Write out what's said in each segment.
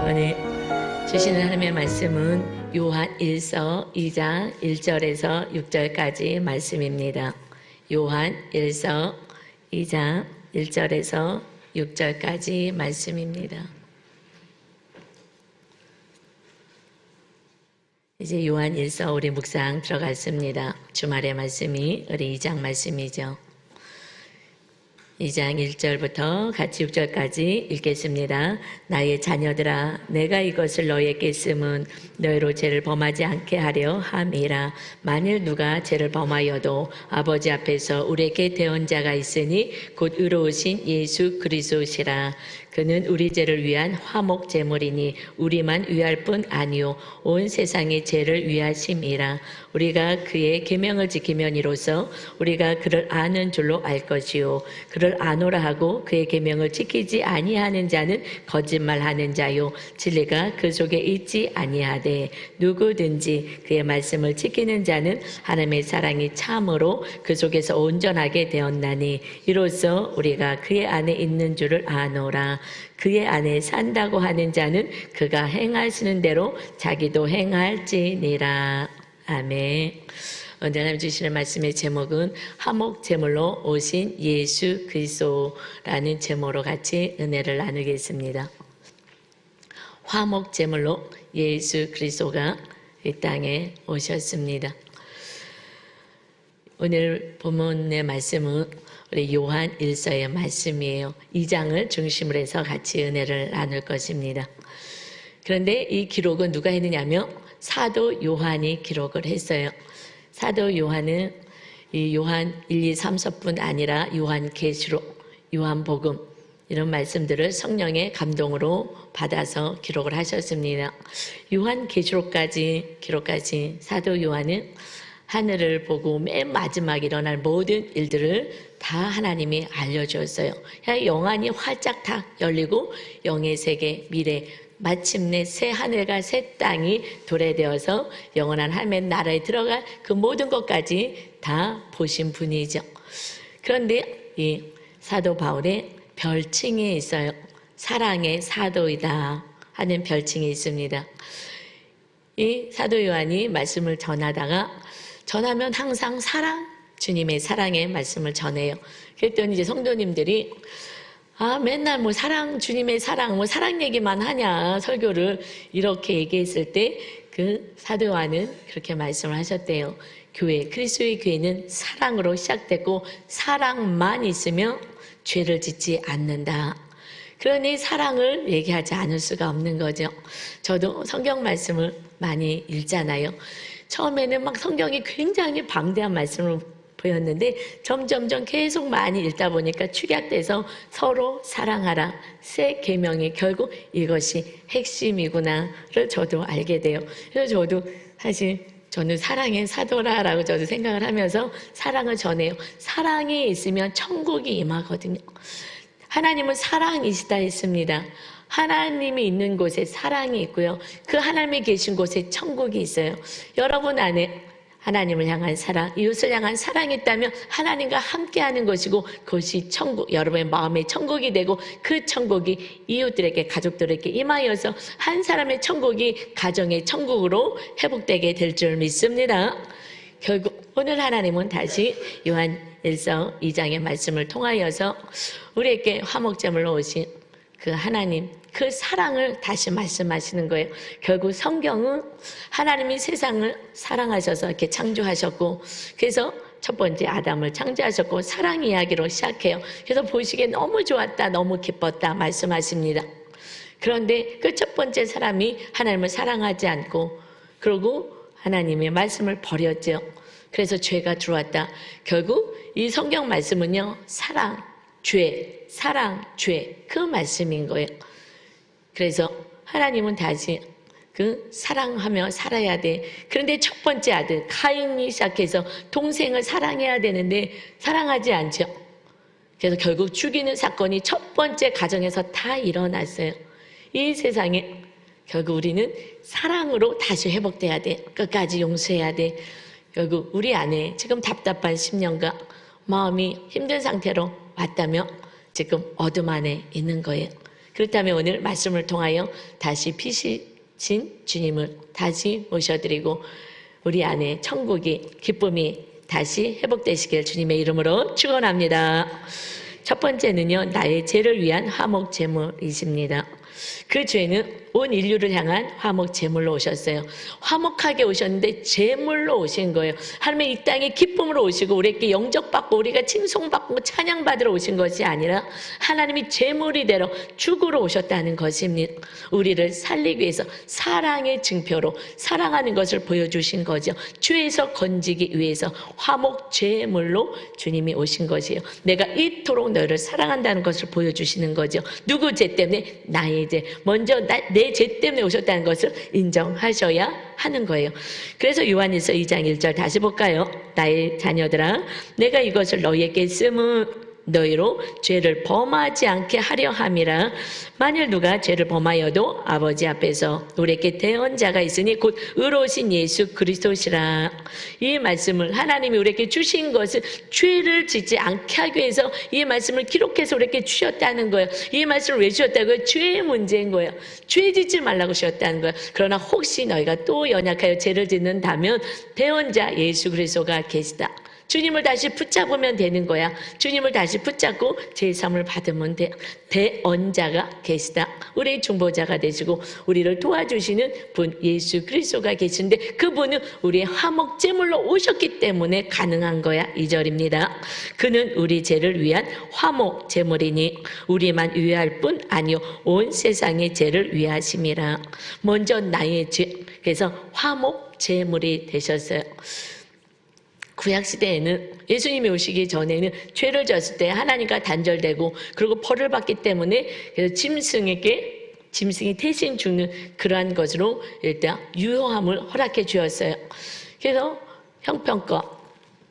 오늘 주시는 하나님의 말씀은 요한 1서 2장 1절에서 6절까지 말씀입니다. 요한 1서 2장 1절에서 6절까지 말씀입니다. 이제 요한 1서 우리 묵상 들어갔습니다. 주말의 말씀이 우리 2장 말씀이죠. 2장 1절부터 같이 6절까지 읽겠습니다. 나의 자녀들아, 내가 이것을 너희에게 쓰면 너희로 죄를 범하지 않게 하려 함이라. 만일 누가 죄를 범하여도 아버지 앞에서 우리에게 대언자가 있으니 곧 의로우신 예수 그리스도시라. 그는 우리 죄를 위한 화목 제물이니 우리만 위할 뿐 아니요 온 세상의 죄를 위하심이라. 우리가 그의 계명을 지키면 이로써 우리가 그를 아는 줄로 알 것이요 그를 아노라 하고 그의 계명을 지키지 아니하는 자는 거짓말하는 자요 진리가 그 속에 있지 아니하되 누구든지 그의 말씀을 지키는 자는 하나님의 사랑이 참으로 그 속에서 온전하게 되었나니 이로써 우리가 그의 안에 있는 줄을 아노라. 그의 안에 산다고 하는 자는 그가 행하시는 대로 자기도 행할지니라. 아멘. 오늘 하나님 주시는 말씀의 제목은 화목 제물로 오신 예수 그리스도라는 제목으로 같이 은혜를 나누겠습니다. 화목 제물로 예수 그리스도가 이 땅에 오셨습니다. 오늘 본문의 말씀은 우리 요한 1서의 말씀이에요. 2장을 중심으로 해서 같이 은혜를 나눌 것입니다. 그런데 이 기록은 누가 했느냐면 사도 요한이 기록을 했어요. 사도 요한은 이 요한 1, 2, 3서뿐 아니라 요한계시록, 요한복음 이런 말씀들을 성령의 감동으로 받아서 기록을 하셨습니다. 요한계시록까지 기록하신 사도 요한은 하늘을 보고 맨 마지막 일어날 모든 일들을 다 하나님이 알려주었어요. 영안이 활짝 다 열리고 영의 세계, 미래, 마침내 새 하늘과 새 땅이 도래되어서 영원한 하나님의 나라에 들어갈 그 모든 것까지 다 보신 분이죠. 그런데 이 사도 바울의 별칭이 있어요. 사랑의 사도이다 하는 별칭이 있습니다. 이 사도 요한이 말씀을 전하면 항상 주님의 사랑의 말씀을 전해요. 그랬더니 이제 성도님들이 맨날 주님의 사랑, 사랑 얘기만 하냐, 설교를 이렇게 얘기했을 때 그 사도 요한은 그렇게 말씀을 하셨대요. 그리스도의 교회는 사랑으로 시작됐고 사랑만 있으면 죄를 짓지 않는다. 그러니 사랑을 얘기하지 않을 수가 없는 거죠. 저도 성경 말씀을 많이 읽잖아요. 처음에는 성경이 굉장히 방대한 말씀을 보였는데 점점 계속 많이 읽다 보니까 축약돼서 서로 사랑하라 새 계명이 결국 이것이 핵심이구나를 저도 알게 돼요. 그래서 저도 사실 저는 사랑의 사도라라고 저도 생각을 하면서 사랑을 전해요. 사랑이 있으면 천국이 임하거든요. 하나님은 사랑이시다 했습니다. 하나님이 있는 곳에 사랑이 있고요. 그 하나님이 계신 곳에 천국이 있어요. 여러분 안에 하나님을 향한 사랑, 이웃을 향한 사랑이 있다면 하나님과 함께하는 것이고 그것이 천국, 여러분의 마음의 천국이 되고 그 천국이 이웃들에게, 가족들에게 임하여서 한 사람의 천국이 가정의 천국으로 회복되게 될 줄 믿습니다. 결국 오늘 하나님은 다시 요한 1서 2장의 말씀을 통하여서 우리에게 화목제물로 오신 그 하나님, 그 사랑을 다시 말씀하시는 거예요. 결국 성경은 하나님이 세상을 사랑하셔서 이렇게 창조하셨고, 그래서 첫 번째 아담을 창조하셨고 사랑 이야기로 시작해요. 그래서 보시기에 너무 좋았다, 너무 기뻤다 말씀하십니다. 그런데 그 첫 번째 사람이 하나님을 사랑하지 않고 그러고 하나님의 말씀을 버렸죠. 그래서 죄가 들어왔다. 결국 이 성경 말씀은요, 사랑, 죄, 그 말씀인 거예요. 그래서 하나님은 다시 그 사랑하며 살아야 돼. 그런데 첫 번째 아들 가인이 시작해서 동생을 사랑해야 되는데 사랑하지 않죠. 그래서 결국 죽이는 사건이 첫 번째 가정에서 다 일어났어요. 이 세상에 결국 우리는 사랑으로 다시 회복돼야 돼. 끝까지 용서해야 돼. 결국 우리 안에 지금 답답한 심령과 마음이 힘든 상태로 왔다며 지금 어둠 안에 있는 거예요. 그렇다면 오늘 말씀을 통하여 다시 피시신 주님을 다시 모셔드리고 우리 안에 천국이 기쁨이 다시 회복되시길 주님의 이름으로 축원합니다. 첫 번째는요, 나의 죄를 위한 화목 제물이십니다. 그 죄는 온 인류를 향한 화목 제물로 오셨어요. 화목하게 오셨는데 제물로 오신 거예요. 하나님의 이 땅에 기쁨으로 오시고 우리에게 영접받고 우리가 칭송받고 찬양받으러 오신 것이 아니라 하나님이 제물이 되러 죽으러 오셨다는 것입니다. 우리를 살리기 위해서 사랑의 증표로 사랑하는 것을 보여주신 거죠. 죄에서 건지기 위해서 화목 제물로 주님이 오신 것이에요. 내가 이토록 너를 사랑한다는 것을 보여주시는 거죠. 누구 죄 때문에? 나의 죄. 먼저 내 죄 때문에 오셨다는 것을 인정하셔야 하는 거예요. 그래서 요한일서 2장 1절 다시 볼까요? 나의 자녀들아, 내가 이것을 너희에게 쓰면 너희로 죄를 범하지 않게 하려 함이라. 만일 누가 죄를 범하여도 아버지 앞에서 우리에게 대언자가 있으니 곧 의로우신 예수 그리스도시라. 이 말씀을 하나님이 우리에게 주신 것을 죄를 짓지 않게 하기 위해서 이 말씀을 기록해서 우리에게 주셨다는 거예요. 이 말씀을 왜 주셨다고요? 죄의 문제인 거예요. 죄 짓지 말라고 주셨다는 거예요. 그러나 혹시 너희가 또 연약하여 죄를 짓는다면 대언자 예수 그리스도가 계시다. 주님을 다시 붙잡으면 되는 거야. 주님을 다시 붙잡고 제사함을 받으면 돼. 대언자가 계시다. 우리의 중보자가 되시고 우리를 도와주시는 분 예수 그리스도가 계신데 그분은 우리의 화목제물로 오셨기 때문에 가능한 거야. 2절입니다. 그는 우리 죄를 위한 화목제물이니 우리만 위할 뿐 아니요 온 세상의 죄를 위하심이라. 먼저 나의 죄, 그래서 화목제물이 되셨어요. 구약시대에는 예수님이 오시기 전에는 죄를 졌을 때 하나님과 단절되고 그리고 벌을 받기 때문에 그래서 짐승이 대신 죽는 그러한 것으로 일단 유효함을 허락해 주었어요. 그래서 형편껏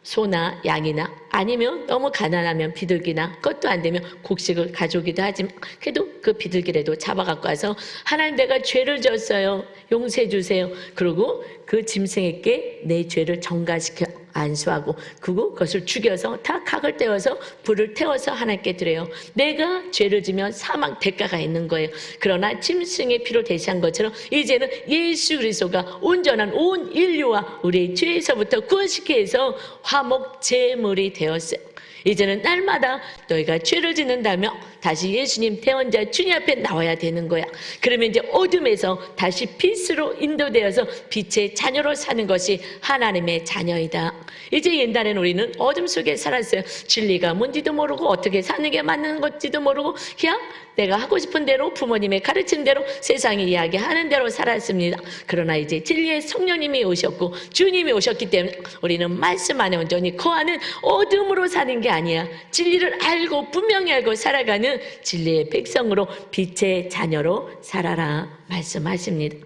소나 양이나 아니면 너무 가난하면 비둘기나 그것도 안 되면 곡식을 가져오기도 하지만 그래도 그 비둘기라도 잡아갖고 와서 하나님 내가 죄를 졌어요. 용서해 주세요. 그리고 그 짐승에게 내 죄를 전가시켜 안수하고 그것을 죽여서 다 각을 떼어서 불을 태워서 하나님께 드려요. 내가 죄를 지면 사망 대가가 있는 거예요. 그러나 짐승의 피로 대신한 것처럼 이제는 예수 그리스도가 온전한 온 인류와 우리의 죄에서부터 구원시키기 위해서 화목 제물이 되었어요. 이제는 날마다 너희가 죄를 짓는다며 다시 예수님 대언자 주님 앞에 나와야 되는 거야. 그러면 이제 어둠에서 다시 빛으로 인도되어서 빛의 자녀로 사는 것이 하나님의 자녀이다. 이제 옛날에는 우리는 어둠 속에 살았어요. 진리가 뭔지도 모르고 어떻게 사는 게 맞는 건지도 모르고 그냥 내가 하고 싶은 대로 부모님의 가르친 대로 세상이 이야기하는 대로 살았습니다. 그러나 이제 진리의 성령님이 오셨고 주님이 오셨기 때문에 우리는 말씀 안에 온전히 거하는 어둠으로 사는 게 아니야. 진리를 알고 분명히 알고 살아가는 진리의 백성으로 빛의 자녀로 살아라 말씀하십니다.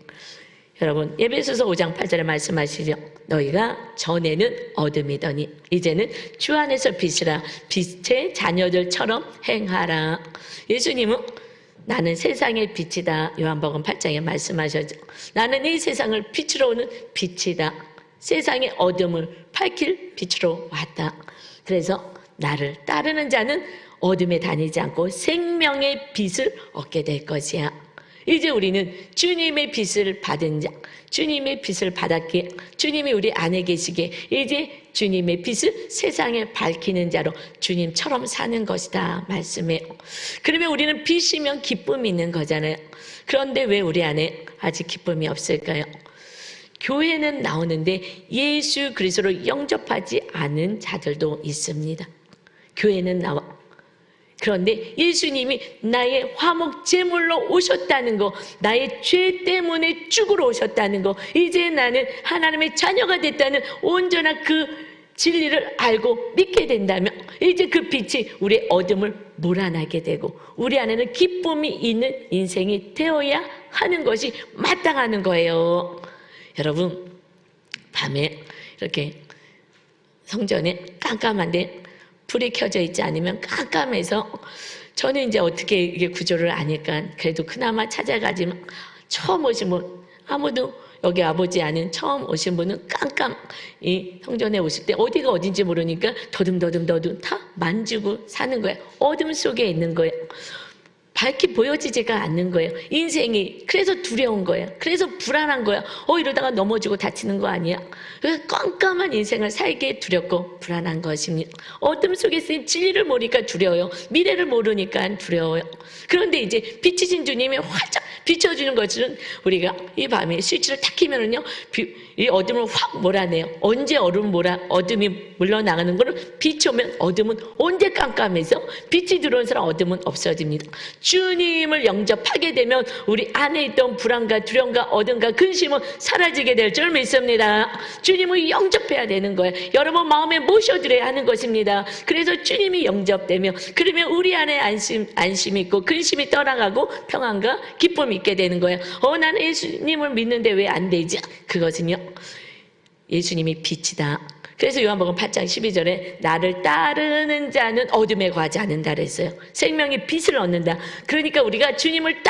여러분 에베소서 5장 8절에 말씀하시죠. 너희가 전에는 어둠이더니 이제는 주 안에서 빛이라. 빛의 자녀들처럼 행하라. 예수님은 나는 세상의 빛이다. 요한복음 8장에 말씀하셨죠. 나는 이 세상을 빛으로 오는 빛이다. 세상의 어둠을 밝힐 빛으로 왔다. 그래서 나를 따르는 자는 어둠에 다니지 않고 생명의 빛을 얻게 될 것이야. 이제 우리는 주님의 빛을 받은 자, 주님의 빛을 받았기에 주님이 우리 안에 계시기에 이제 주님의 빛을 세상에 밝히는 자로 주님처럼 사는 것이다 말씀해요. 그러면 우리는 빛이면 기쁨이 있는 거잖아요. 그런데 왜 우리 안에 아직 기쁨이 없을까요? 교회는 나오는데 예수 그리스도를 영접하지 않은 자들도 있습니다. 교회는 나와. 그런데 예수님이 나의 화목 제물로 오셨다는 거, 나의 죄 때문에 죽으러 오셨다는 거, 이제 나는 하나님의 자녀가 됐다는 온전한 그 진리를 알고 믿게 된다면 이제 그 빛이 우리의 어둠을 몰아내게 되고 우리 안에는 기쁨이 있는 인생이 되어야 하는 것이 마땅하는 거예요. 여러분, 밤에 이렇게 성전에 깜깜한데 불이 켜져 있지 않으면 깜깜해서 저는 이제 어떻게 이게 구조를 아니까 그래도 그나마 찾아가지만 처음 오신 분 아무도 여기 와보지 않은 처음 오신 분은 깜깜 이 성전에 오실 때 어디가 어딘지 모르니까 더듬 다 만지고 사는 거예요. 어둠 속에 있는 거예요. 밝게 보여지지가 않는 거예요. 인생이 그래서 두려운 거예요. 그래서 불안한 거예요. 이러다가 넘어지고 다치는 거 아니야? 그래서 깜깜한 인생을 살기에 두렵고 불안한 것입니다. 어둠 속에 있으니 진리를 모르니까 두려워요. 미래를 모르니까 두려워요. 그런데 이제 빛이신 주님이 활짝 비춰주는 것은 우리가 이 밤에 스위치를 탁 키면은요, 이 어둠을 확 몰아내요. 언제 어둠이 물러나가는 거를 빛이 오면 어둠은 언제 깜깜해서 빛이 들어온 사람 어둠은 없어집니다. 주님을 영접하게 되면 우리 안에 있던 불안과 두려움과 어둠과 근심은 사라지게 될 줄 믿습니다. 주님을 영접해야 되는 거예요. 여러분 마음에 모셔드려야 하는 것입니다. 그래서 주님이 영접되면 그러면 우리 안에 안심이 있고 근심이 떠나가고 평안과 기쁨이 있게 되는 거예요. 나는 예수님을 믿는데 왜 안 되지? 그것은요, 예수님이 빛이다. 그래서 요한복음 8장 12절에 나를 따르는 자는 어둠에 거하지 않는다 그랬어요. 생명의 빛을 얻는다. 그러니까 우리가 주님을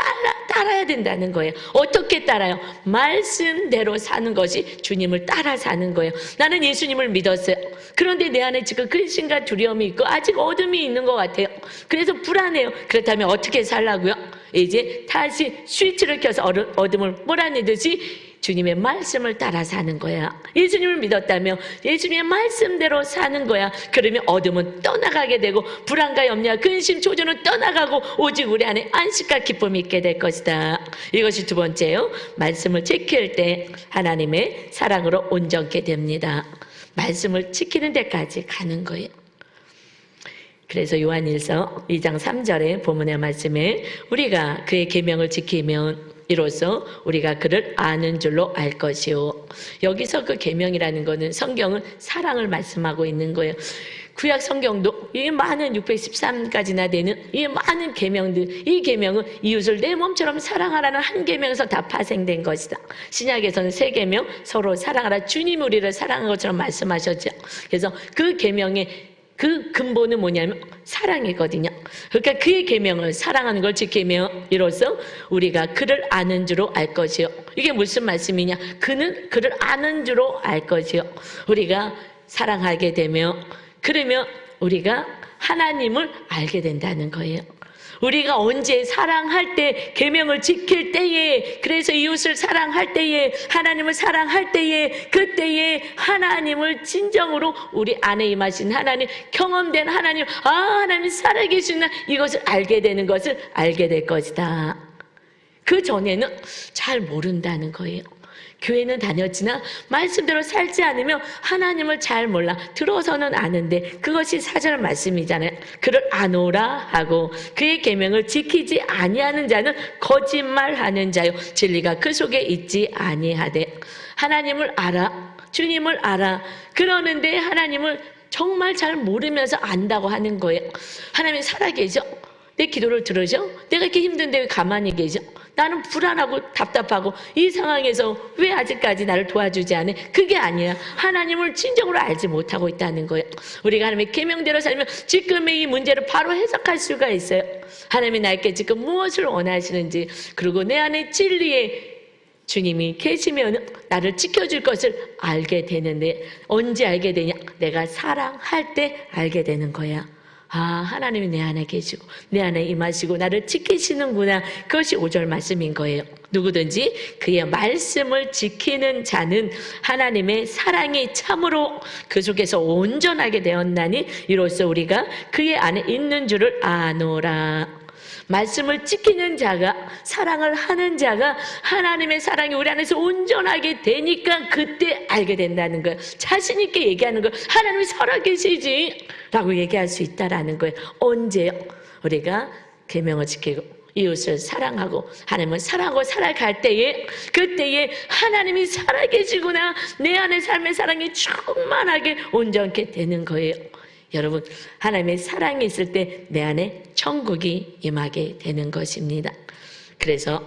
따라야 된다는 거예요. 어떻게 따라요? 말씀대로 사는 것이 주님을 따라 사는 거예요. 나는 예수님을 믿었어요. 그런데 내 안에 지금 근심과 두려움이 있고 아직 어둠이 있는 것 같아요. 그래서 불안해요. 그렇다면 어떻게 살라고요? 이제 다시 스위치를 켜서 어둠을 몰아내듯이 주님의 말씀을 따라 사는 거야. 예수님을 믿었다면 예수님의 말씀대로 사는 거야. 그러면 어둠은 떠나가게 되고 불안과 염려와 근심, 조조는 떠나가고 오직 우리 안에 안식과 기쁨이 있게 될 것이다. 이것이 두 번째요. 말씀을 지킬 때 하나님의 사랑으로 온전케 됩니다. 말씀을 지키는 데까지 가는 거예요. 그래서 요한일서 2장 3절의 본문의 말씀에 우리가 그의 계명을 지키면 이로써 우리가 그를 아는 줄로 알 것이요. 여기서 그 계명이라는 것은 성경은 사랑을 말씀하고 있는 거예요. 구약 성경도 이 많은 613까지나 되는 이 많은 계명들, 이 계명은 이웃을 내 몸처럼 사랑하라는 한 계명에서 다 파생된 것이다. 신약에서는 세 계명, 서로 사랑하라, 주님 우리를 사랑한 것처럼 말씀하셨죠. 그래서 그 계명의 그 근본은 뭐냐면 사랑이거든요. 그러니까 그의 계명을 사랑하는 걸 지키며 이로써 우리가 그를 아는 줄로 알 것이요. 이게 무슨 말씀이냐? 그는 그를 아는 줄로 알 것이요. 우리가 사랑하게 되며 그러면 우리가 하나님을 알게 된다는 거예요. 우리가 언제 사랑할 때, 계명을 지킬 때에, 그래서 이웃을 사랑할 때에, 하나님을 사랑할 때에, 그때에 하나님을 진정으로 우리 안에 임하신 하나님, 경험된 하나님, 하나님 살아계시나 이것을 알게 되는 것을 알게 될 것이다. 그 전에는 잘 모른다는 거예요. 교회는 다녔지만 말씀대로 살지 않으면 하나님을 잘 몰라. 들어서는 아는데 그것이 사절 말씀이잖아요. 그를 아노라 하고 그의 계명을 지키지 아니하는 자는 거짓말하는 자요 진리가 그 속에 있지 아니하되. 하나님을 알아, 주님을 알아. 그러는데 하나님을 정말 잘 모르면서 안다고 하는 거예요. 하나님이 살아계셔? 내 기도를 들으셔? 내가 이렇게 힘든데 왜 가만히 계셔? 나는 불안하고 답답하고 이 상황에서 왜 아직까지 나를 도와주지 않아? 그게 아니야. 하나님을 진정으로 알지 못하고 있다는 거예요. 우리가 하나님의 계명대로 살면 지금의 이 문제를 바로 해석할 수가 있어요. 하나님이 나에게 지금 무엇을 원하시는지, 그리고 내 안에 진리의 주님이 계시면 나를 지켜줄 것을 알게 되는데, 언제 알게 되냐? 내가 사랑할 때 알게 되는 거야. 하나님이 내 안에 계시고 내 안에 임하시고 나를 지키시는구나. 그것이 5절 말씀인 거예요. 누구든지 그의 말씀을 지키는 자는 하나님의 사랑이 참으로 그 속에서 온전하게 되었나니 이로써 우리가 그의 안에 있는 줄을 아노라. 말씀을 지키는 자가, 사랑을 하는 자가 하나님의 사랑이 우리 안에서 온전하게 되니까 그때 알게 된다는 거예요. 자신 있게 얘기하는 거예요. 하나님이 살아계시지 라고 얘기할 수 있다라는 거예요. 언제요? 우리가 계명을 지키고 이웃을 사랑하고 하나님을 사랑하고 살아갈 때에, 그때에 하나님이 살아계시구나, 내 안에 삶의 사랑이 충만하게 온전케 되는 거예요. 여러분, 하나님의 사랑이 있을 때 내 안에 천국이 임하게 되는 것입니다. 그래서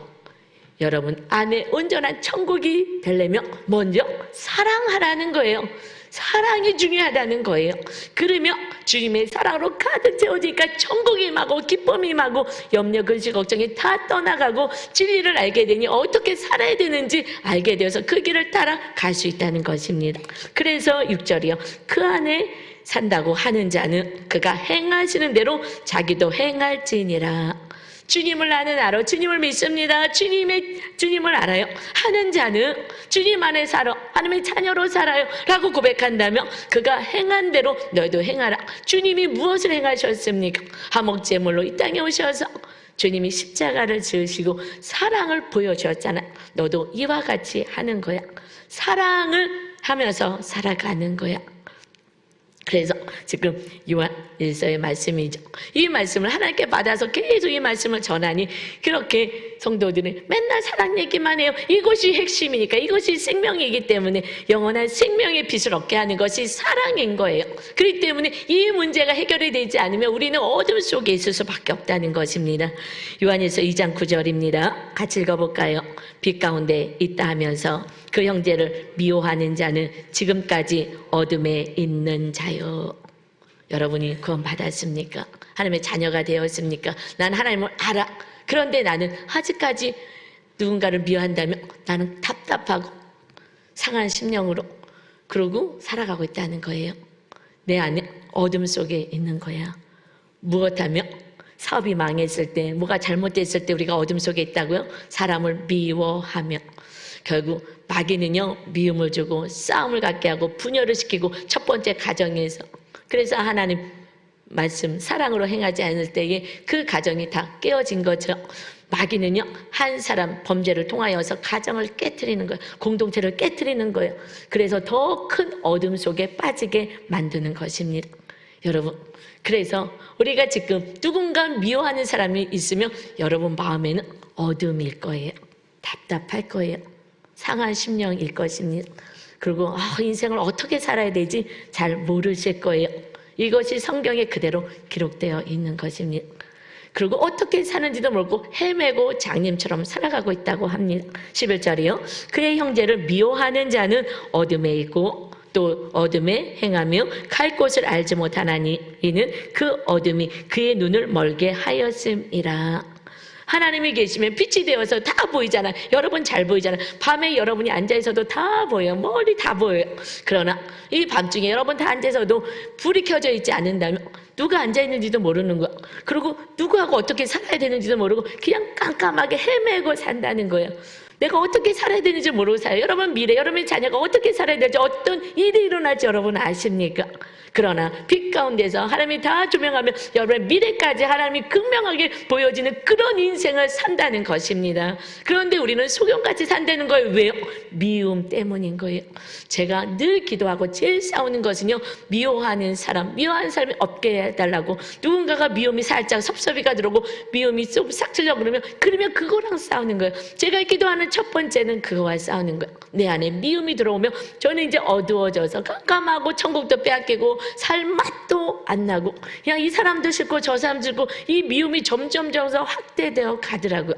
여러분 안에 온전한 천국이 되려면 먼저 사랑하라는 거예요. 사랑이 중요하다는 거예요. 그러면 주님의 사랑으로 가득 채워지니까 천국이 임하고 기쁨이 임하고 염려, 근심, 걱정이 다 떠나가고 진리를 알게 되니 어떻게 살아야 되는지 알게 되어서 그 길을 따라 갈 수 있다는 것입니다. 그래서 6절이요. 그 안에 산다고 하는 자는 그가 행하시는 대로 자기도 행할지니라. 주님을 나는 알아. 주님을 믿습니다. 주님을 알아요. 하는 자는 주님 안에 살아. 하나님의 자녀로 살아요. 라고 고백한다면 그가 행한 대로 너희도 행하라. 주님이 무엇을 행하셨습니까? 화목제물로 이 땅에 오셔서 주님이 십자가를 지으시고 사랑을 보여주었잖아. 너도 이와 같이 하는 거야. 사랑을 하면서 살아가는 거야. 그래서 지금 요한 1서의 말씀이죠. 이 말씀을 하나님께 받아서 계속 이 말씀을 전하니 그렇게 성도들은 맨날 사랑 얘기만 해요. 이것이 핵심이니까, 이것이 생명이기 때문에 영원한 생명의 빛을 얻게 하는 것이 사랑인 거예요. 그렇기 때문에 이 문제가 해결이 되지 않으면 우리는 어둠 속에 있을 수밖에 없다는 것입니다. 요한일서 2장 9절입니다. 같이 읽어볼까요? 빛 가운데 있다 하면서 그 형제를 미워하는 자는 지금까지 어둠에 있는 자요. 여러분이 구원 받았습니까? 하나님의 자녀가 되었습니까? 난 하나님을 알아. 그런데 나는 아직까지 누군가를 미워한다면 나는 답답하고 상한 심령으로 그러고 살아가고 있다는 거예요. 내 안에 어둠 속에 있는 거야. 무엇하며? 사업이 망했을 때, 뭐가 잘못됐을 때 우리가 어둠 속에 있다고요? 사람을 미워하며. 결국 마귀는요, 미움을 주고 싸움을 갖게 하고 분열을 시키고 첫 번째 가정에서. 그래서 하나님 말씀 사랑으로 행하지 않을 때에 그 가정이 다 깨어진 거죠. 마귀는요, 한 사람 범죄를 통하여서 가정을 깨트리는 거예요. 공동체를 깨트리는 거예요. 그래서 더 큰 어둠 속에 빠지게 만드는 것입니다. 여러분, 그래서 우리가 지금 누군가 미워하는 사람이 있으면 여러분 마음에는 어둠일 거예요. 답답할 거예요. 상한 심령일 것입니다. 그리고 인생을 어떻게 살아야 되지 잘 모르실 거예요. 이것이 성경에 그대로 기록되어 있는 것입니다. 그리고 어떻게 사는지도 모르고 헤매고 장님처럼 살아가고 있다고 합니다. 11절이요. 그의 형제를 미워하는 자는 어둠에 있고 또 어둠에 행하며 갈 곳을 알지 못하나니 이는 그 어둠이 그의 눈을 멀게 하였음이라. 하나님이 계시면 빛이 되어서 다 보이잖아. 여러분 잘 보이잖아. 밤에 여러분이 앉아있어도 다 보여요. 멀리 다 보여요. 그러나 이 밤중에 여러분 다 앉아있어도 불이 켜져 있지 않는다면 누가 앉아있는지도 모르는 거야. 그리고 누구하고 어떻게 살아야 되는지도 모르고 그냥 깜깜하게 헤매고 산다는 거예요. 내가 어떻게 살아야 되는지 모르고 살아요. 여러분 미래, 여러분의 자녀가 어떻게 살아야 될지, 어떤 일이 일어날지 여러분 아십니까? 그러나 빛 가운데서 하나님이 다 조명하며 여러분의 미래까지 하나님이 극명하게 보여지는 그런 인생을 산다는 것입니다. 그런데 우리는 소경같이 산다는 거예요. 왜요? 미움 때문인 거예요. 제가 늘 기도하고 제일 싸우는 것은요, 미워하는 사람이 없게 해달라고. 누군가가 미움이 살짝 섭섭이가 들어오고 미움이 좀 싹틀려 그러면 그거랑 싸우는 거예요. 제가 기도하는 첫 번째는 그거와 싸우는 거예요. 내 안에 미움이 들어오면 저는 이제 어두워져서 깜깜하고 천국도 빼앗기고 살 맛도 안 나고 그냥 이 사람도 싫고 저 사람 싫고 이 미움이 점점 확대되어 가더라고요.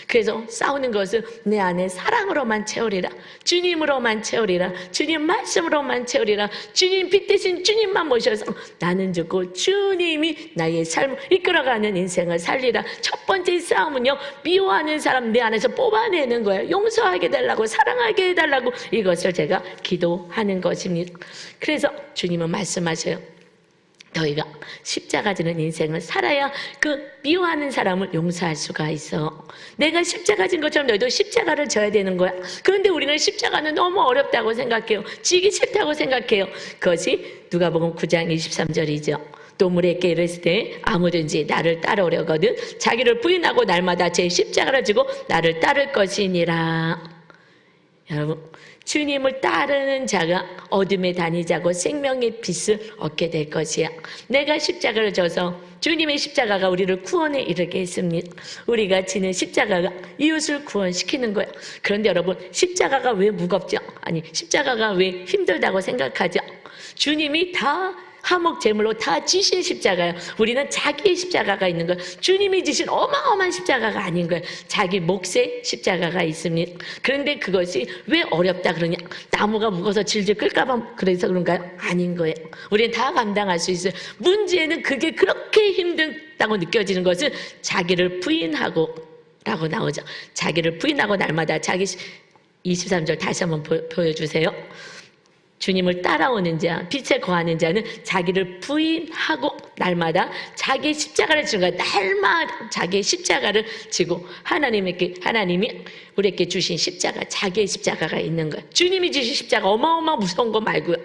그래서 싸우는 것은 내 안에 사랑으로만 채우리라, 주님으로만 채우리라, 주님 말씀으로만 채우리라, 주님 빛 대신 주님만 모셔서 나는 죽고 주님이 나의 삶을 이끌어가는 인생을 살리라. 첫 번째 싸움은요, 미워하는 사람 내 안에서 뽑아내는 거예요. 용서하게 해달라고, 사랑하게 해달라고, 이것을 제가 기도하는 것입니다. 그래서 주님은 말씀하셔요. 너희가 십자가 지는 인생을 살아야 그 미워하는 사람을 용서할 수가 있어. 내가 십자가 진 것처럼 너희도 십자가를 져야 되는 거야. 그런데 우리는 십자가는 너무 어렵다고 생각해요. 지기 싫다고 생각해요. 그것이 누가복음 9장 23절이죠. 또 물에게 이르실 때 아무든지 나를 따라오려거든 자기를 부인하고 날마다 제 십자가를 지고 나를 따를 것이니라. 여러분, 주님을 따르는 자가 어둠에 다니자고 생명의 빛을 얻게 될 것이야. 내가 십자가를 져서 주님의 십자가가 우리를 구원에 이르게 했습니다. 우리가 지는 십자가가 이웃을 구원시키는 거예요. 그런데 여러분, 십자가가 왜 무겁죠? 아니, 십자가가 왜 힘들다고 생각하죠? 주님이 다 화목 제물로 다 지신 십자가예요. 우리는 자기의 십자가가 있는 거예요. 주님이 지신 어마어마한 십자가가 아닌 거예요. 자기 몫의 십자가가 있습니다. 그런데 그것이 왜 어렵다 그러냐? 나무가 무거워서 질질 끌까봐 그래서 그런가요? 아닌 거예요. 우리는 다 감당할 수 있어요. 문제는 그게 그렇게 힘들다고 느껴지는 것은 자기를 부인하고 라고 나오죠. 자기를 부인하고 날마다 자기 23절 다시 한번 보여주세요. 주님을 따라오는 자, 빛에 거하는 자는 자기를 부인하고 날마다 자기의 십자가를 지는 거야. 날마다 자기의 십자가를 지고 하나님이 우리에게 주신 십자가, 자기의 십자가가 있는 거야. 주님이 주신 십자가 어마어마 무서운 거 말고요.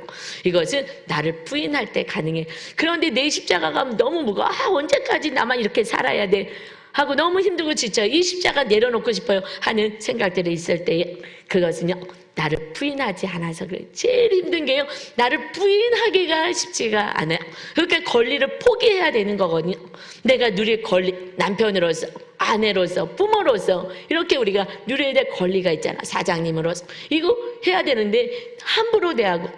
이것은 나를 부인할 때 가능해. 그런데 내 십자가가 너무 무거워. 언제까지 나만 이렇게 살아야 돼? 하고 너무 힘들고 지쳐요. 이 십자가 내려놓고 싶어요 하는 생각들이 있을 때에 그것은요, 나를 부인하지 않아서 그래요. 제일 힘든 게요, 나를 부인하기가 쉽지가 않아요. 그러니까 권리를 포기해야 되는 거거든요. 내가 누릴 권리, 남편으로서, 아내로서, 부모로서 이렇게 우리가 누려야 될 권리가 있잖아. 사장님으로서 이거 해야 되는데 함부로 대하고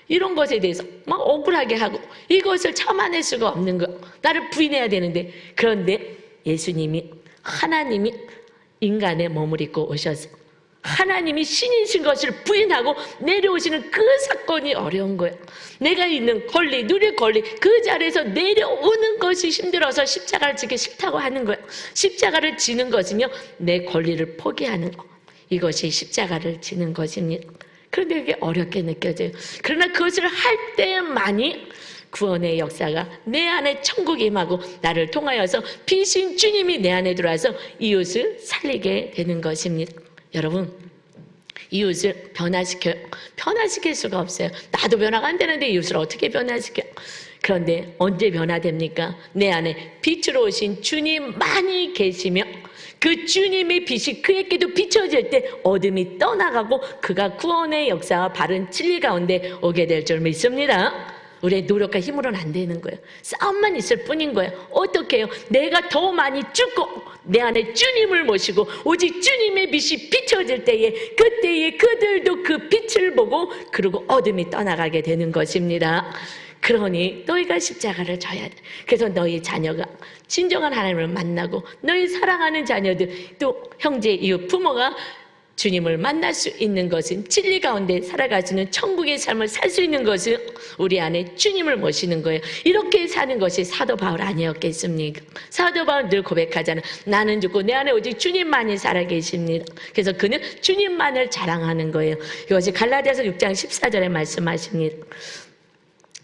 이런 것에 대해서 막 억울하게 하고 이것을 참아낼 수가 없는 거. 나를 부인해야 되는데, 그런데 예수님이, 하나님이 인간의 몸을 입고 오셔서 하나님이 신이신 것을 부인하고 내려오시는 그 사건이 어려운 거예요. 내가 있는 권리, 누릴 권리, 그 자리에서 내려오는 것이 힘들어서 십자가를 지기 싫다고 하는 거예요. 십자가를 지는 것은요, 내 권리를 포기하는 거. 이것이 십자가를 지는 것입니다. 그런데 이게 어렵게 느껴져요. 그러나 그것을 할 때만이 구원의 역사가 내 안에 천국이 임하고 나를 통하여서 빛인 주님이 내 안에 들어와서 이웃을 살리게 되는 것입니다. 여러분, 이웃을 변화시킬 수가 없어요. 나도 변화가 안 되는데 이웃을 어떻게 변화시켜요? 그런데 언제 변화됩니까? 내 안에 빛으로 오신 주님만이 계시며 그 주님의 빛이 그에게도 비춰질 때 어둠이 떠나가고 그가 구원의 역사와 바른 진리 가운데 오게 될 줄 믿습니다. 우리의 노력과 힘으로는 안 되는 거예요. 싸움만 있을 뿐인 거예요. 어떻게 해요? 내가 더 많이 죽고 내 안에 주님을 모시고 오직 주님의 빛이 비춰질 때에 그때에 그들도 그 빛을 보고 그리고 어둠이 떠나가게 되는 것입니다. 그러니 너희가 십자가를 져야 돼. 그래서 너희 자녀가 진정한 하나님을 만나고 너희 사랑하는 자녀들 또 형제, 이웃, 부모가 주님을 만날 수 있는 것은, 진리 가운데 살아갈 수 있는 천국의 삶을 살 수 있는 것은 우리 안에 주님을 모시는 거예요. 이렇게 사는 것이 사도 바울 아니었겠습니까? 사도 바울 늘 고백하잖아요. 나는 죽고 내 안에 오직 주님만이 살아계십니다. 그래서 그는 주님만을 자랑하는 거예요. 이것이 갈라디아서 6장 14절에 말씀하십니다.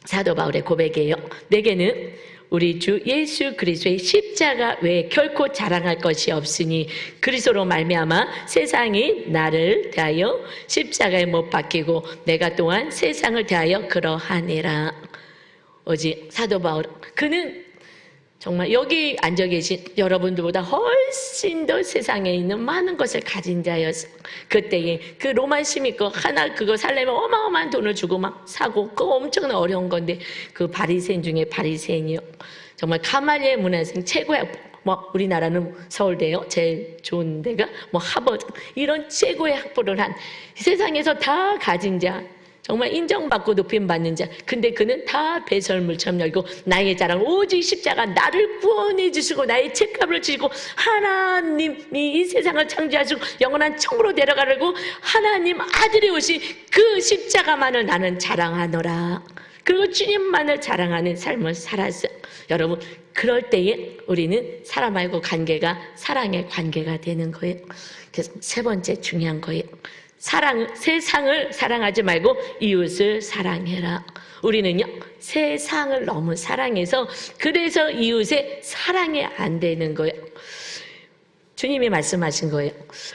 사도 바울의 고백이에요. 내게는 우리 주 예수 그리스도의 십자가 외에 결코 자랑할 것이 없으니 그리스도로 말미암아 세상이 나를 대하여 십자가에 못 박히고 내가 또한 세상을 대하여 그러하니라. 오직 사도 바울, 그는 정말 여기 앉아 계신 여러분들보다 훨씬 더 세상에 있는 많은 것을 가진 자였어. 그때에 그 로마 시민거 하나 그거 살려면 어마어마한 돈을 주고 막 사고, 그거 엄청나 어려운 건데 그 바리새인 중에 바리새인이요. 정말 가말리엘 문화생 최고의, 뭐 우리나라는 서울대요, 제일 좋은 데가 뭐 하버드, 이런 최고의 학부를 한 세상에서 다 가진 자, 정말 인정받고 높임받는 자. 근데 그는 다 배설물처럼 열고 나의 자랑 오직 십자가, 나를 구원해 주시고 나의 책값을 주시고 하나님이 이 세상을 창조하시고 영원한 천국으로 데려가려고 하나님 아들이 오신 그 십자가만을 나는 자랑하노라. 그리고 주님만을 자랑하는 삶을 살았어요. 여러분, 그럴 때에 우리는 사람하고 관계가 사랑의 관계가 되는 거예요. 그래서 세 번째 중요한 거예요. 세상을 사랑하지 말고 이웃을 사랑해라. 우리는요, 세상을 너무 사랑해서 그래서 이웃의 사랑이 안 되는 거예요. 주님이 말씀하신 거예요.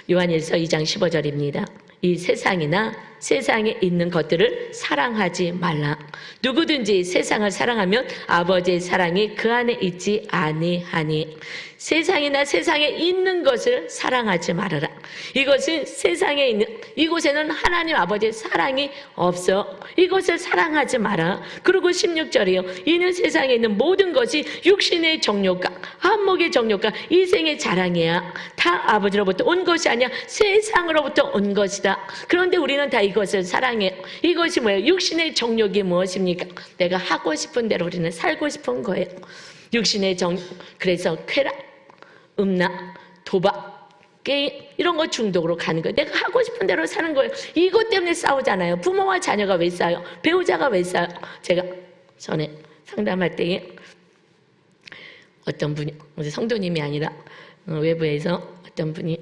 요한일서 2장 15절입니다. 이 세상이나 세상에 있는 것들을 사랑하지 말라. 누구든지 세상을 사랑하면 아버지의 사랑이 그 안에 있지 아니하니. 세상이나 세상에 있는 것을 사랑하지 말아라. 이것은 세상에 있는, 이곳에는 하나님 아버지의 사랑이 없어. 이것을 사랑하지 마라. 그리고 16절이요. 이는 세상에 있는 모든 것이 육신의 정욕과 한목의 정욕과 이생의 자랑이야. 다 아버지로부터 온 것이 아니야. 세상으로부터 온 것이다. 그런데 우리는 다 이것을 사랑해요. 이것이 뭐예요? 육신의 정욕이 무엇입니까? 내가 하고 싶은 대로 우리는 살고 싶은 거예요. 육신의 정욕. 그래서 쾌락, 음락, 도박, 게임 이런 거 중독으로 가는 거예요. 내가 하고 싶은 대로 사는 거예요. 이것 때문에 싸우잖아요. 부모와 자녀가 왜 싸워요? 배우자가 왜 싸워요? 제가 전에 상담할 때에 어떤 분이, 성도님이 아니라 외부에서 어떤 분이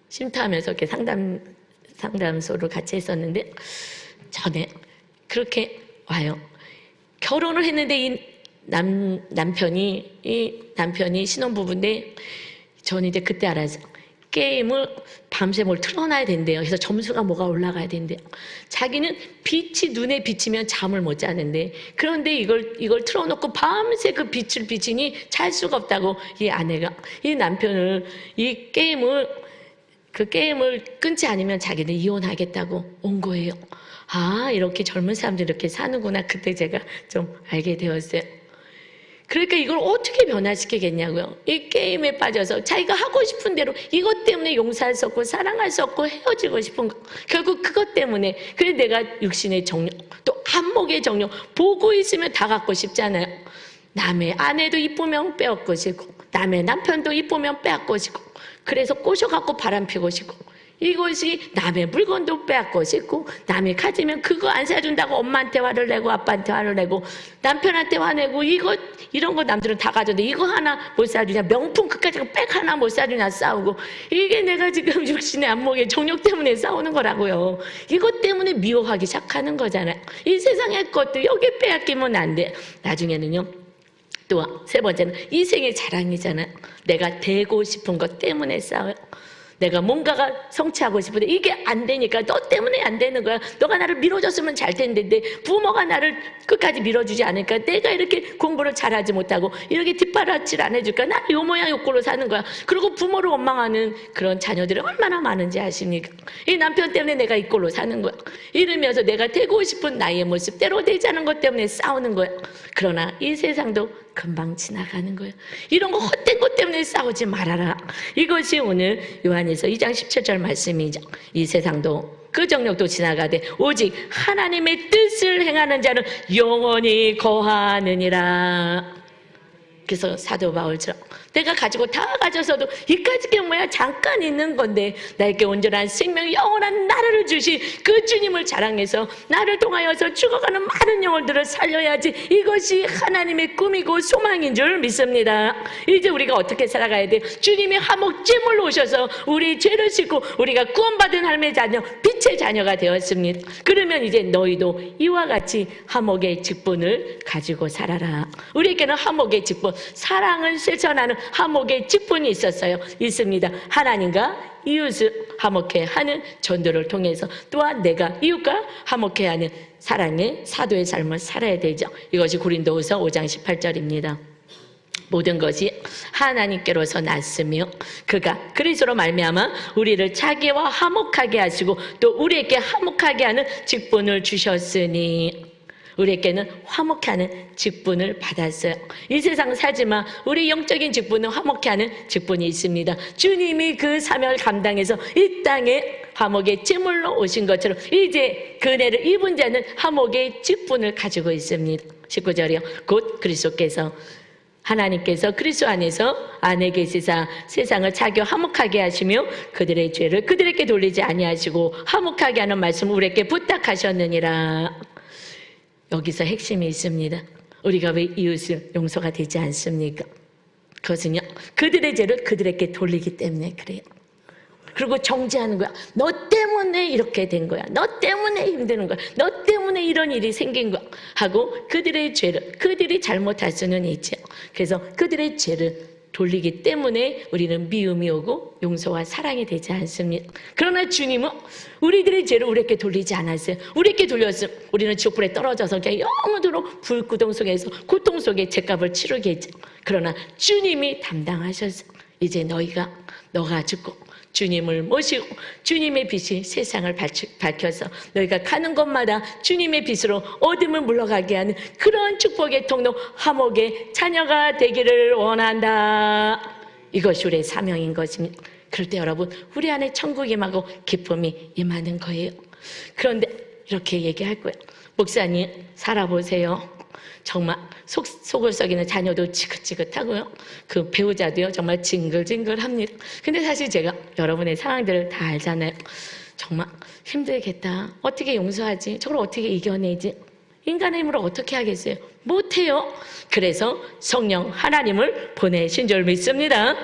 쉼터하면서 이렇게 상담소를 같이 했었는데 전에 그렇게 와요. 결혼을 했는데 이 남편이 신혼부부인데 저는 이제 그때 알아서 게임을 밤새 뭘 틀어놔야 된대요. 그래서 점수가 뭐가 올라가야 된대요. 자기는 빛이 눈에 비치면 잠을 못 자는데 그런데 이걸 틀어놓고 밤새 그 빛을 비치니 잘 수가 없다고 이 아내가 이 남편을 그 게임을 끊지 않으면 자기는 이혼하겠다고 온 거예요. 아, 이렇게 젊은 사람들이 이렇게 사는구나. 그때 제가 좀 알게 되었어요. 그러니까 이걸 어떻게 변화시키겠냐고요. 이 게임에 빠져서 자기가 하고 싶은 대로 이것 때문에 용서할 수 없고 사랑할 수 없고 헤어지고 싶은 거. 결국 그것 때문에. 그래서 내가 육신의 정욕, 또 안목의 정욕, 보고 있으면 다 갖고 싶잖아요. 남의 아내도 이쁘면 빼앗고 싶고 남의 남편도 이쁘면 빼앗고 싶고 그래서 꼬셔갖고 바람피고 싶고 이것이 남의 물건도 빼앗고 싶고 남이 가지면 그거 안 사준다고 엄마한테 화를 내고 아빠한테 화를 내고 남편한테 화내고 이런 거 남들은 다 가져도 이거 하나 못 사주냐 명품 그까지 백 하나 못 사주냐 싸우고 이게 내가 지금 육신의 안목의 정욕 때문에 싸우는 거라고요. 이것 때문에 미워하기 시작하는 거잖아요. 이 세상의 것도 여기 빼앗기면 안 돼. 나중에는요. 또 세 번째는 이생의 자랑이잖아요. 내가 되고 싶은 것 때문에 싸워요. 내가 뭔가가 성취하고 싶은데 이게 안 되니까 너 때문에 안 되는 거야. 너가 나를 밀어줬으면 잘 텐데 부모가 나를 끝까지 밀어주지 않으니까 내가 이렇게 공부를 잘하지 못하고 이렇게 뒷바라질 안 해줄까 나는 요 모양 요 꼴로 사는 거야. 그리고 부모를 원망하는 그런 자녀들이 얼마나 많은지 아십니까? 이 남편 때문에 내가 이 꼴로 사는 거야. 이러면서 내가 되고 싶은 나의 모습대로 되지 않은 것 때문에 싸우는 거야. 그러나 이 세상도 금방 지나가는 거예요. 이런 거 헛된 것 때문에 싸우지 말아라. 이것이 오늘 요한에서 2장 17절 말씀이죠. 이 세상도 그 정욕도 지나가되 오직 하나님의 뜻을 행하는 자는 영원히 거하느니라. 그래서 사도 바울처럼 내가 가지고 다 가져서도 이까짓 게 뭐야 잠깐 있는 건데 나에게 온전한 생명 영원한 나라를 주신 그 주님을 자랑해서 나를 통하여서 죽어가는 많은 영혼들을 살려야지. 이것이 하나님의 꿈이고 소망인 줄 믿습니다. 이제 우리가 어떻게 살아가야 돼? 주님이 화목제물로 오셔서 우리 죄를 씻고 우리가 구원받은 하나님의 자녀 빛의 자녀가 되었습니다. 그러면 이제 너희도 이와 같이 화목의 직분을 가지고 살아라. 우리에게는 화목의 직분, 사랑을 실천하는 화목의 직분이 있습니다. 하나님과 이웃을 화목해 하는 전도를 통해서 또한 내가 이웃과 화목해 하는 사랑의 사도의 삶을 살아야 되죠. 이것이 고린도후서 5장 18절입니다. 모든 것이 하나님께로서 났으며 그가 그리스도로 말미암아 우리를 자기와 화목하게 하시고 또 우리에게 화목하게 하는 직분을 주셨으니 우리에게는 화목케 하는 직분을 받았어요. 이 세상 살지만 우리 영적인 직분은 화목케 하는 직분이 있습니다. 주님이 그 사명을 감당해서 이 땅에 화목의 제물로 오신 것처럼 이제 그 은혜를 입은 자는 화목의 직분을 가지고 있습니다. 19절이요. 곧 그리스도께서 하나님께서 그리스도 안에서 안에 계시사 세상을 자기와 화목하게 하시며 그들의 죄를 그들에게 돌리지 아니하시고 화목하게 하는 말씀을 우리에게 부탁하셨느니라. 여기서 핵심이 있습니다. 우리가 왜 이웃을 용서가 되지 않습니까? 그것은요, 그들의 죄를 그들에게 돌리기 때문에 그래요. 그리고 정죄하는 거야. 너 때문에 이렇게 된 거야. 너 때문에 힘드는 거야. 너 때문에 이런 일이 생긴 거야. 하고 그들의 죄를, 그들이 잘못할 수는 있죠. 그래서 그들의 죄를 돌리기 때문에 우리는 미움이 오고 용서와 사랑이 되지 않습니다. 그러나 주님은 우리들의 죄를 우리에게 돌리지 않았어요. 우리에게 돌렸으면 우리는 지옥불에 떨어져서 그냥 영원토록 불구동 속에서 고통 속에 죄값을 치르게 했죠. 그러나 주님이 담당하셔서 이제 너가 죽고 주님을 모시고 주님의 빛이 세상을 밝혀서 너희가 가는 곳마다 주님의 빛으로 어둠을 물러가게 하는 그런 축복의 통로 화목의 자녀가 되기를 원한다. 이것이 우리의 사명인 것입니다. 그럴 때 여러분 우리 안에 천국이 임하고 기쁨이 임하는 거예요. 그런데 이렇게 얘기할 거예요. 목사님 살아보세요. 정말 속을 썩이는 자녀도 지긋지긋하고요. 그 배우자도요 정말 징글징글합니다. 근데 사실 제가 여러분의 상황들을 다 알잖아요. 정말 힘들겠다. 어떻게 용서하지? 저걸 어떻게 이겨내지? 인간의 힘으로 어떻게 하겠어요? 못해요. 그래서 성령 하나님을 보내신 줄 믿습니다.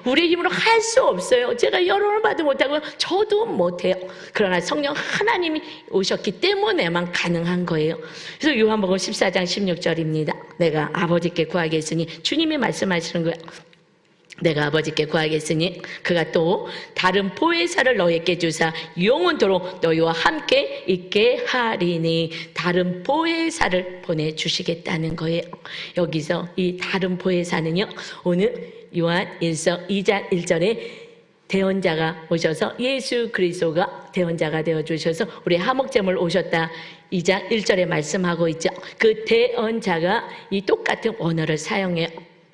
우리의 힘으로 할 수 없어요. 제가 여론을 봐도 못하고요. 저도 못해요. 그러나 성령 하나님이 오셨기 때문에만 가능한 거예요. 그래서 요한복음 14장 16절입니다. 내가 아버지께 구하겠으니, 주님이 말씀하시는 거예요. 내가 아버지께 구하겠으니 그가 또 다른 보혜사를 너희에게 주사 영원토록 너희와 함께 있게 하리니, 다른 보혜사를 보내주시겠다는 거예요. 여기서 이 다른 보혜사는요, 오늘 요한일서 2장 1절에 대언자가 오셔서 예수 그리스도가 대언자가 되어주셔서 우리 화목제물 오셨다 2장 1절에 말씀하고 있죠. 그 대언자가 이 똑같은 언어를 사용해요.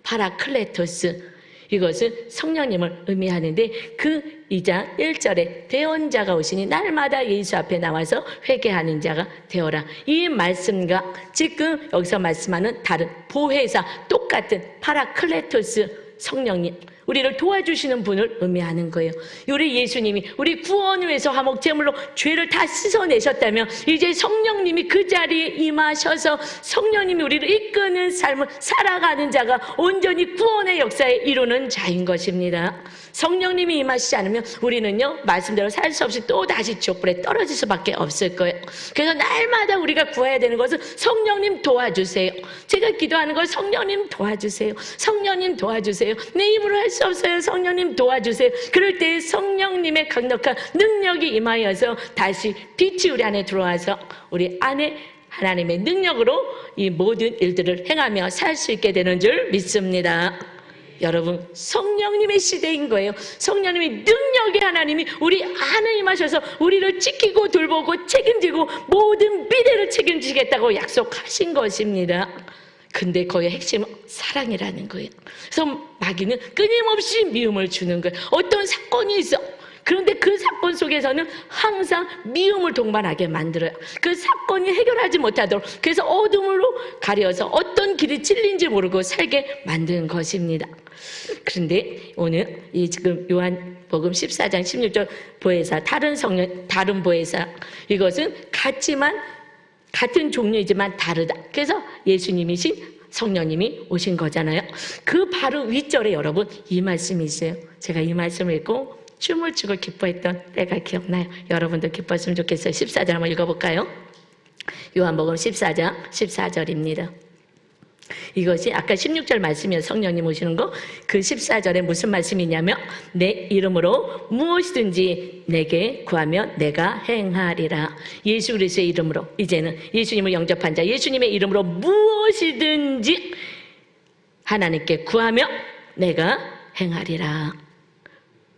파라클레토스, 이것은 성령님을 의미하는데, 그 2장 1절에 대언자가 오시니 날마다 예수 앞에 나와서 회개하는 자가 되어라. 이 말씀과 지금 여기서 말씀하는 다른 보혜사, 똑같은 파라클레토스 성령님, 우리를 도와주시는 분을 의미하는 거예요. 우리 예수님이 우리 구원을 위해서 화목제물로 죄를 다 씻어내셨다면 이제 성령님이 그 자리에 임하셔서 성령님이 우리를 이끄는 삶을 살아가는 자가 온전히 구원의 역사에 이루는 자인 것입니다. 성령님이 임하시지 않으면 우리는요, 말씀대로 살 수 없이 또 다시 지옥불에 떨어질 수밖에 없을 거예요. 그래서 날마다 우리가 구해야 되는 것은 성령님 도와주세요. 제가 기도하는 건 성령님 도와주세요. 성령님 도와주세요. 내 힘으로 할 수 없어요. 성령님 도와주세요. 그럴 때 성령님의 강력한 능력이 임하여서 다시 빛이 우리 안에 들어와서 우리 안에 하나님의 능력으로 이 모든 일들을 행하며 살 수 있게 되는 줄 믿습니다. 여러분, 성령님의 시대인 거예요. 성령님의 능력의 하나님이 우리 안에 임하셔서 우리를 지키고 돌보고 책임지고 모든 미래를 책임지겠다고 약속하신 것입니다. 근데 거기에 핵심은 사랑이라는 거예요. 그래서 마귀는 끊임없이 미움을 주는 거예요. 어떤 사건이 있어. 그런데 그 사건 속에서는 항상 미움을 동반하게 만들어요. 그 사건이 해결하지 못하도록, 그래서 어둠으로 가려서 어떤 길이 찔린지 모르고 살게 만드는 것입니다. 그런데 오늘 이 지금 요한복음 14장 16절 보혜사, 다른 성령, 다른 보혜사, 이것은 같은 종류이지만 다르다. 그래서 예수님이신 성령님이 오신 거잖아요. 그 바로 윗절에 여러분 이 말씀이 있어요. 제가 이 말씀을 읽고 춤을 추고 기뻐했던 때가 기억나요. 여러분도 기뻤으면 좋겠어요. 14절 한번 읽어볼까요? 요한복음 14장 14절입니다. 이것이 아까 16절 말씀이에요. 성령님 오시는 거. 그 14절에 무슨 말씀이냐면, 내 이름으로 무엇이든지 내게 구하면 내가 행하리라. 예수 그리스도의 이름으로, 이제는 예수님을 영접한 자, 예수님의 이름으로 무엇이든지 하나님께 구하면 내가 행하리라.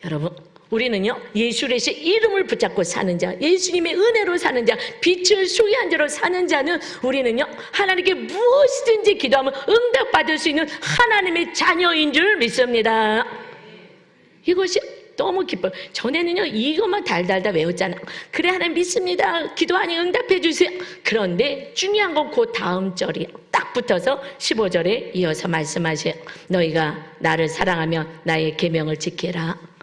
여러분, 우리는요, 예수 그리스도의 이름을 붙잡고 사는 자, 예수님의 은혜로 사는 자, 빛을 소유한 자로 사는 자는, 우리는요, 하나님께 무엇이든지 기도하면 응답받을 수 있는 하나님의 자녀인 줄 믿습니다. 이것이 너무 기뻐요. 전에는요, 이것만 달달달 외웠잖아요. 그래, 하나님 믿습니다. 기도하니 응답해 주세요. 그런데 중요한 건 그 다음 절이에요. 딱 붙어서 15절에 이어서 말씀하세요. 너희가 나를 사랑하면 나의 계명을 지키라.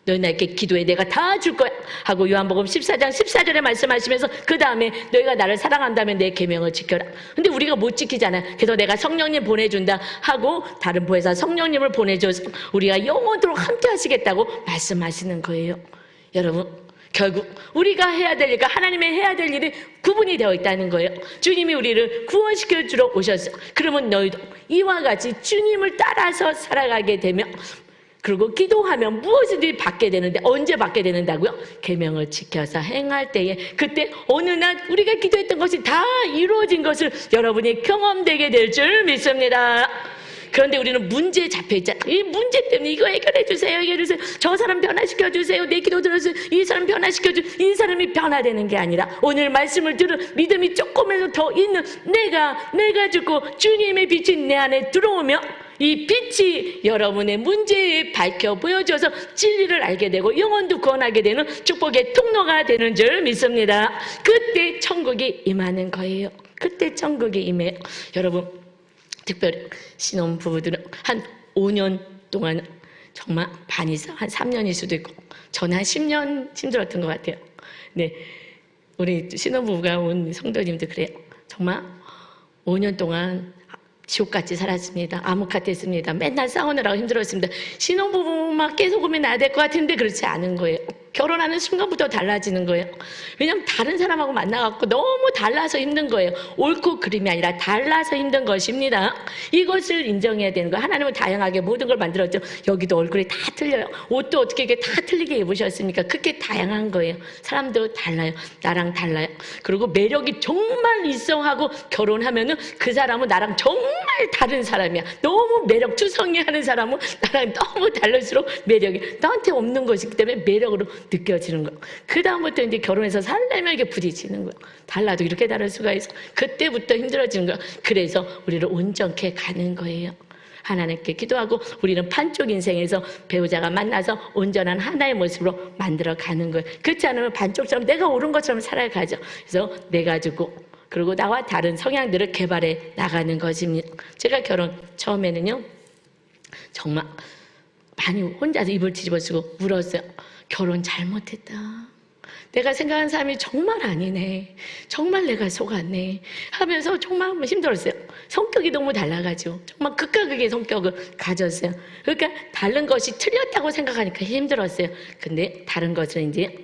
너희 나에게 기도해, 내가 다 줄 거야 하고 요한복음 14장 14절에 말씀하시면서 그 다음에 너희가 나를 사랑한다면 내 계명을 지켜라. 근데 우리가 못 지키잖아요. 그래서 내가 성령님 보내준다 하고 다른 보혜사 성령님을 보내줘서 우리가 영원토록 함께 하시겠다고 말씀하시는 거예요. 여러분, 결국 우리가 해야 될 일과 하나님의 해야 될 일이 구분이 되어 있다는 거예요. 주님이 우리를 구원시켜 주러 오셨어요. 그러면 너희도 이와 같이 주님을 따라서 살아가게 되면, 그리고 기도하면 무엇이든지 받게 되는데, 언제 받게 되는다고요? 계명을 지켜서 행할 때에, 그때 어느 날 우리가 기도했던 것이 다 이루어진 것을 여러분이 경험되게 될 줄 믿습니다. 그런데 우리는 문제에 잡혀 있잖아요. 이 문제 때문에 이거 해결해 주세요, 해결해 주세요. 저 사람 변화시켜 주세요. 내 기도 들어주세요. 이 사람 변화시켜 주세요. 이 사람이 변화되는 게 아니라, 오늘 말씀을 들은 믿음이 조금이라도 더 있는 내가 죽고 주님의 빛이 내 안에 들어오면 이 빛이 여러분의 문제에 밝혀 보여줘서 진리를 알게 되고 영혼도 구원하게 되는 축복의 통로가 되는 줄 믿습니다. 그때 천국이 임하는 거예요. 그때 천국이 임해요. 여러분, 특별히 신혼부부들은 한 5년 동안 정말 반 이상, 한 3년일 수도 있고, 저는 한 10년 힘들었던 것 같아요. 네, 우리 신혼부부가 온 성도님도 그래요. 정말 5년 동안 지옥같이 살았습니다. 암흑 같았습니다. 맨날 싸우느라고 힘들었습니다. 신혼부부만 계속 오면 나야 될 것 같은데 그렇지 않은 거예요. 결혼하는 순간부터 달라지는 거예요. 왜냐하면 다른 사람하고 만나갖고 너무 달라서 힘든 거예요. 옳고 그름이 아니라 달라서 힘든 것입니다. 이것을 인정해야 되는 거예요. 하나님은 다양하게 모든 걸 만들었죠. 여기도 얼굴이 다 틀려요. 옷도 어떻게 이게 다 틀리게 입으셨습니까? 그렇게 다양한 거예요. 사람도 달라요. 나랑 달라요. 그리고 매력이 정말 있어하고 결혼하면은 그 사람은 나랑 정말 다른 사람이야. 너무 매력 투성이 하는 사람은 나랑 너무 다를수록 매력이 나한테 없는 것이기 때문에 매력으로 느껴지는 거예요. 그 다음부터 이제 결혼해서 살려면 이게 부딪히는 거예요. 달라도 이렇게 다를 수가 있어. 그때부터 힘들어지는 거예요. 그래서 우리를 온전케 가는 거예요. 하나님께 기도하고 우리는 반쪽 인생에서 배우자가 만나서 온전한 하나의 모습으로 만들어 가는 거예요. 그렇지 않으면 반쪽처럼 내가 옳은 것처럼 살아가죠. 그래서 내가 주고 그리고 나와 다른 성향들을 개발해 나가는 것입니다. 제가 결혼 처음에는요 정말 많이 혼자서 이불 뒤집어쓰고 울었어요. 결혼 잘못했다. 내가 생각한 사람이 정말 아니네. 정말 내가 속았네. 하면서 정말 힘들었어요. 성격이 너무 달라가지고 정말 극과 극의 성격을 가졌어요. 그러니까 다른 것이 틀렸다고 생각하니까 힘들었어요. 근데 다른 것은 이제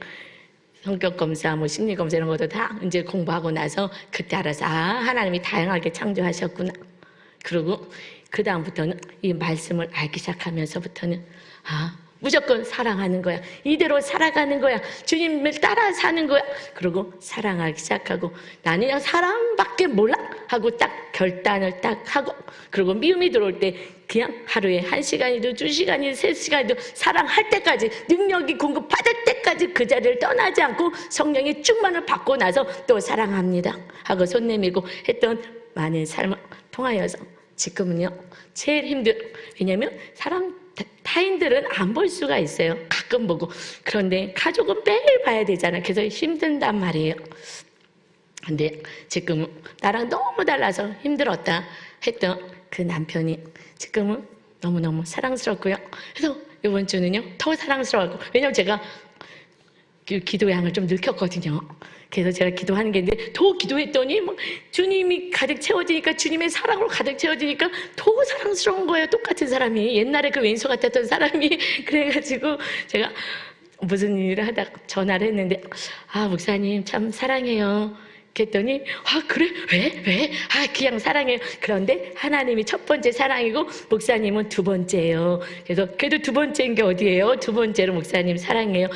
성격 검사, 뭐 심리 검사 이런 것도 다 이제 공부하고 나서 그때 알아서 하나님이 다양하게 창조하셨구나. 그리고 그 다음부터는 이 말씀을 알기 시작하면서부터는 무조건 사랑하는 거야. 이대로 살아가는 거야. 주님을 따라 사는 거야. 그리고 사랑하기 시작하고 나는 그냥 사랑밖에 몰라 하고 딱 결단을 딱 하고 그리고 미움이 들어올 때 그냥 하루에 1시간이든 2시간이든 3시간이든 사랑할 때까지 능력이 공급받을 때까지 그 자리를 떠나지 않고 성령의 충만을 받고 나서 또 사랑합니다 하고 손 내밀고 했던 많은 삶을 통하여서 지금은요 제일 왜냐면 타인들은 안 볼 수가 있어요. 가끔 보고. 그런데 가족은 매일 봐야 되잖아요. 그래서 힘든단 말이에요. 근데 지금 나랑 너무 달라서 힘들었다 했던 그 남편이 지금은 너무너무 사랑스럽고요. 그래서 이번 주는요 더 사랑스러워하고 왜냐면 제가 기도 양을 좀 늘켰거든요. 그래서 제가 기도하는 게 있는데 더 기도했더니 막 주님이 가득 채워지니까 주님의 사랑으로 가득 채워지니까 더 사랑스러운 거예요. 똑같은 사람이 옛날에 그 왼수 같았던 사람이 그래가지고 제가 무슨 일을 하다가 전화를 했는데 목사님 참 사랑해요. 그랬더니 그래? 왜? 그냥 사랑해요. 그런데 하나님이 첫 번째 사랑이고 목사님은 두 번째예요. 그래서 그래도 두 번째인 게 어디예요? 두 번째로 목사님 사랑해요.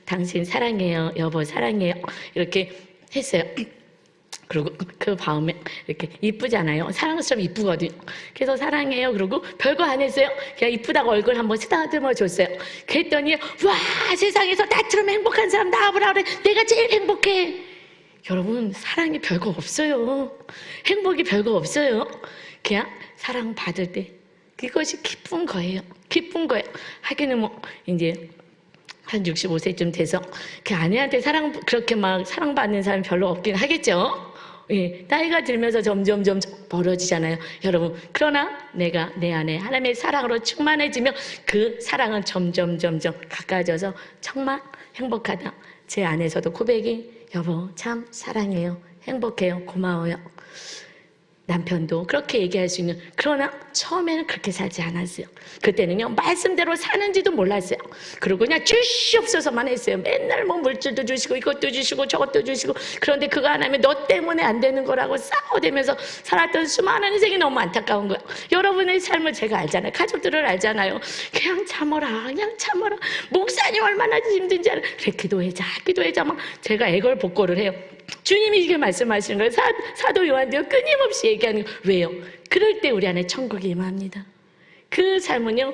당신 사랑해요. 여보 사랑해요. 이렇게 했어요. 그리고 그 다음에 이렇게 이쁘잖아요. 사랑스러우면 이쁘거든요. 그래서 사랑해요. 그리고 별거 안 했어요. 그냥 이쁘다고 얼굴 한번 쓰다듬어 줬어요. 그랬더니 와 세상에서 나처럼 행복한 사람 나와보라 그래. 내가 제일 행복해. 여러분 사랑이 별거 없어요. 행복이 별거 없어요. 그냥 사랑받을 때 그것이 기쁜 거예요. 기쁜 거예요. 하기는 뭐 이제 한 65세쯤 돼서 그 아내한테 그렇게 막 사랑받는 사람이 별로 없긴 하겠죠. 예, 나이가 들면서 점점 멀어지잖아요. 여러분 그러나 내가 내 안에 하나님의 사랑으로 충만해지면 그 사랑은 점점 가까워져서 정말 행복하다. 제 안에서도 고백이 여보 참 사랑해요. 행복해요. 고마워요. 남편도 그렇게 얘기할 수 있는 그러나 처음에는 그렇게 살지 않았어요. 그때는요 말씀대로 사는지도 몰랐어요. 그리고 그냥 주시옵소서만 했어요. 맨날 뭐 물질도 주시고 이것도 주시고 저것도 주시고 그런데 그거 안 하면 너 때문에 안 되는 거라고 싸워대면서 살았던 수많은 인생이 너무 안타까운 거예요. 여러분의 삶을 제가 알잖아요. 가족들을 알잖아요. 그냥 참아라 목사님 얼마나 힘든지 알아. 그래 기도해자 막 제가 애걸복걸을 해요. 주님이 이게 말씀하시는 거예요. 사도 요한도요 끊임없이 얘기하는 거예요. 왜요? 그럴 때 우리 안에 천국이 임합니다. 그 삶은요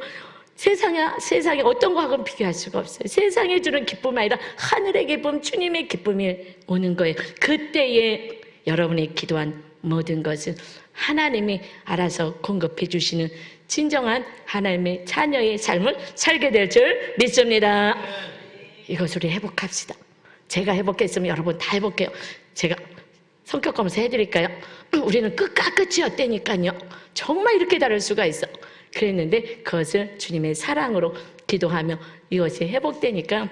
세상에 어떤 거하고는 비교할 수가 없어요. 세상에 주는 기쁨이 아니라 하늘의 기쁨, 주님의 기쁨이 오는 거예요. 그때에 여러분이 기도한 모든 것은 하나님이 알아서 공급해 주시는 진정한 하나님의 자녀의 삶을 살게 될 줄 믿습니다. 이것을 우리 회복합시다. 제가 회복했으면 여러분 다 회복해요. 제가 성격 검사 해드릴까요? 우리는 끝과 끝이 었다니까요. 정말 이렇게 다를 수가 있어. 그랬는데 그것을 주님의 사랑으로 기도하며 이것이 회복되니까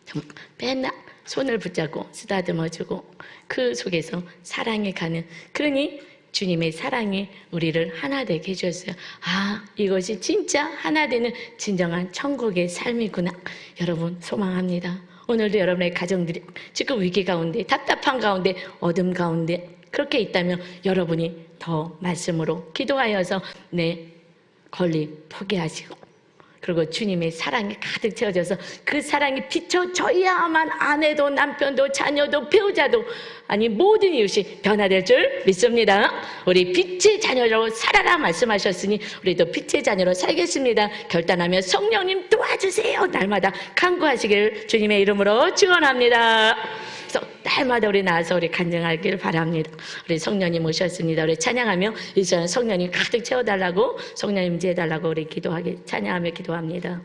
정말 맨날 손을 붙잡고 쓰다듬어주고 그 속에서 사랑에 가는 그러니 주님의 사랑이 우리를 하나 되게 해주셨어요. 아, 이것이 진짜 하나 되는 진정한 천국의 삶이구나. 여러분, 소망합니다. 오늘도 여러분의 가정들이 지금 위기 가운데, 답답한 가운데, 어둠 가운데 그렇게 있다면 여러분이 더 말씀으로 기도하여서 내 권리 포기하시고, 그리고 주님의 사랑이 가득 채워져서 그 사랑이 비춰져야만 아내도 남편도 자녀도 배우자도 아니 모든 이웃이 변화될 줄 믿습니다. 우리 빛의 자녀로 살아라 말씀하셨으니 우리도 빛의 자녀로 살겠습니다. 결단하며 성령님 도와주세요. 날마다 간구하시기를 주님의 이름으로 축원합니다. 그래서 날마다 우리 나와서 우리 간증하길 바랍니다. 우리 성령님 오셨습니다. 우리 찬양하며 이 시간 성령님 가득 채워달라고, 성령님 임재해달라고 우리 기도하게 찬양하며 기도합니다.